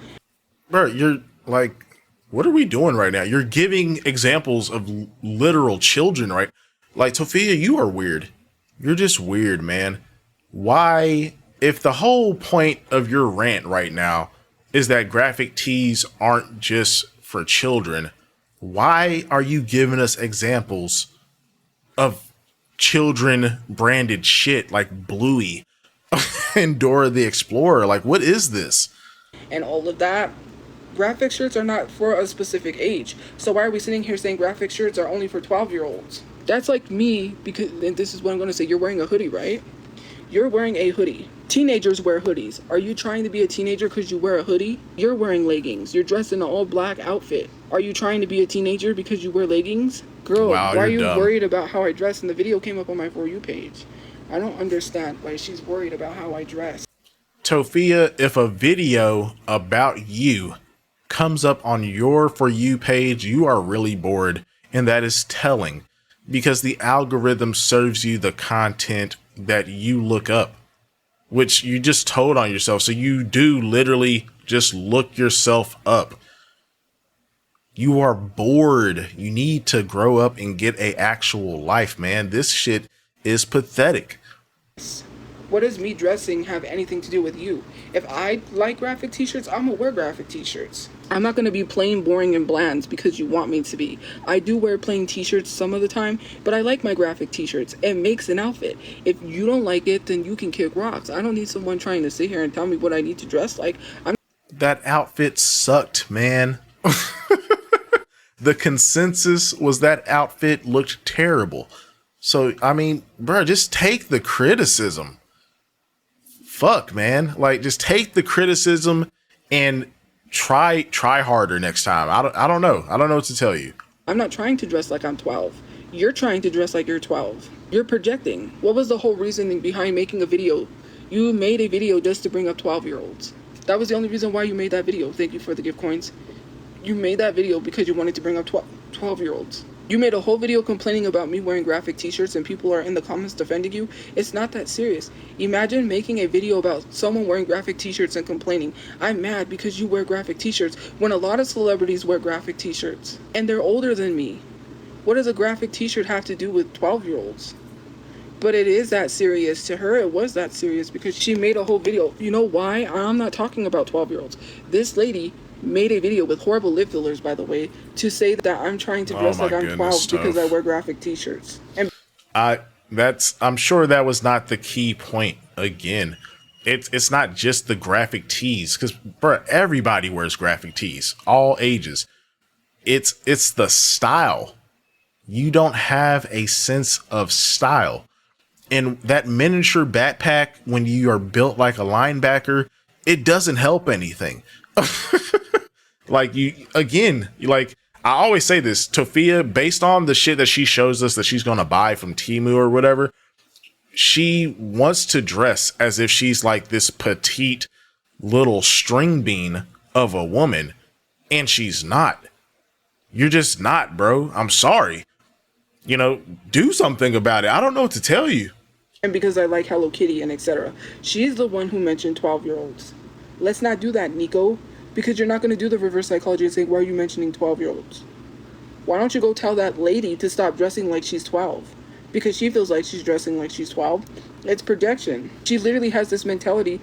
Bro, you're like, what are we doing right now? You're giving examples of literal children, right? Like, Tophia, you are weird. You're just weird, man. Why, if the whole point of your rant right now is that graphic tees aren't just for children, why are you giving us examples of children branded shit like Bluey and Dora the Explorer? Like, what is this? And all of that. Graphic shirts are not for a specific age. So why are we sitting here saying graphic shirts are only for 12-year-olds? That's like me, because, and this is what I'm going to say, you're wearing a hoodie, right? You're wearing a hoodie. Teenagers wear hoodies. Are you trying to be a teenager because you wear a hoodie? You're wearing leggings. You're dressed in an all-black outfit. Are you trying to be a teenager because you wear leggings? Girl, why are you worried about how I dress? And the video came up on my For You page. I don't understand why she's worried about how I dress. Tophia, if a video about you comes up on your For You page, you are really bored, and that is telling, because the algorithm serves you the content that you look up, which you just told on yourself. So you do literally just look yourself up. You are bored. You need to grow up and get a actual life, man. This shit is pathetic. What does me dressing have anything to do with you? If I like graphic t-shirts, I'm gonna wear graphic t-shirts. I'm not gonna be plain, boring, and bland because you want me to be. I do wear plain t-shirts some of the time, but I like my graphic t-shirts. It makes an outfit. If you don't like it, then you can kick rocks. I don't need someone trying to sit here and tell me what I need to dress like. That outfit sucked, man. The consensus was that outfit looked terrible. So, I mean, bro, just take the criticism. Fuck, man. Like, just take the criticism and try harder next time. I don't know. I don't know what to tell you. I'm not trying to dress like I'm 12. You're trying to dress like you're 12. You're projecting. What was the whole reasoning behind making a video? You made a video just to bring up 12-year-olds. That was the only reason why you made that video. Thank you for the gift coins. You made that video because you wanted to bring up 12-year-olds. You made a whole video complaining about me wearing graphic t-shirts and people are in the comments defending you. It's not that serious. Imagine making a video about someone wearing graphic t-shirts and complaining, I'm mad because you wear graphic t-shirts, when a lot of celebrities wear graphic t-shirts. And they're older than me. What does a graphic t-shirt have to do with 12-year-olds? But it is that serious. To her, it was that serious because she made a whole video. You know why? I'm not talking about 12-year-olds. This lady made a video with horrible lip fillers, by the way, to say that I'm trying to dress like I'm 12 because I wear graphic t-shirts. And I'm sure that was not the key point. Again, it's not just the graphic tees, because bro, everybody wears graphic tees, all ages. It's the style. You don't have a sense of style. And that miniature backpack, when you are built like a linebacker, it doesn't help anything. Like I always say this, Tophia, based on the shit that she shows us that she's going to buy from Temu or whatever, she wants to dress as if she's like this petite little string bean of a woman, and she's not. You're just not, bro. I'm sorry. You know, do something about it. I don't know what to tell you. And because I like Hello Kitty and etc. She's the one who mentioned 12-year-olds. Let's not do that, Nico. Because you're not going to do the reverse psychology and say, why are you mentioning 12-year-olds? Why don't you go tell that lady to stop dressing like she's 12? Because she feels like she's dressing like she's 12. It's projection. She literally has this mentality.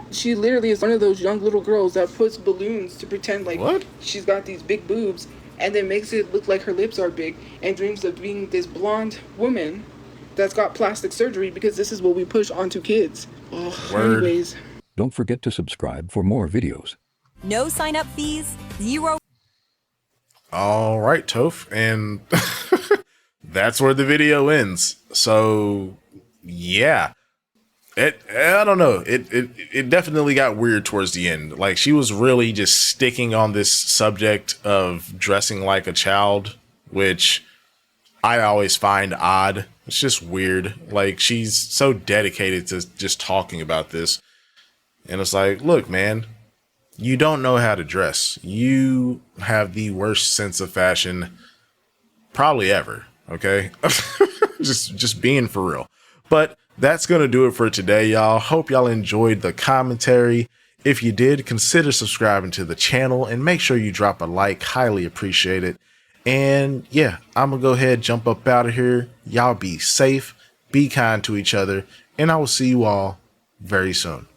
She literally is one of those young little girls that puts balloons to pretend like she's got these big boobs and then makes it look like her lips are big and dreams of being this blonde woman that's got plastic surgery because this is what we push onto kids. Anyways. Don't forget to subscribe for more videos. No sign-up fees, 0. All right, Toph, and that's where the video ends. So, yeah, I don't know. It definitely got weird towards the end. Like, she was really just sticking on this subject of dressing like a child, which I always find odd. It's just weird. Like, she's so dedicated to just talking about this. And it's like, look, man, you don't know how to dress. You have the worst sense of fashion probably ever. Okay. just being for real. But that's going to do it for today, y'all. Hope y'all enjoyed the commentary. If you did, consider subscribing to the channel and make sure you drop a like. Highly appreciate it. And yeah, I'm going to go ahead, jump up out of here. Y'all be safe, be kind to each other, and I will see you all very soon.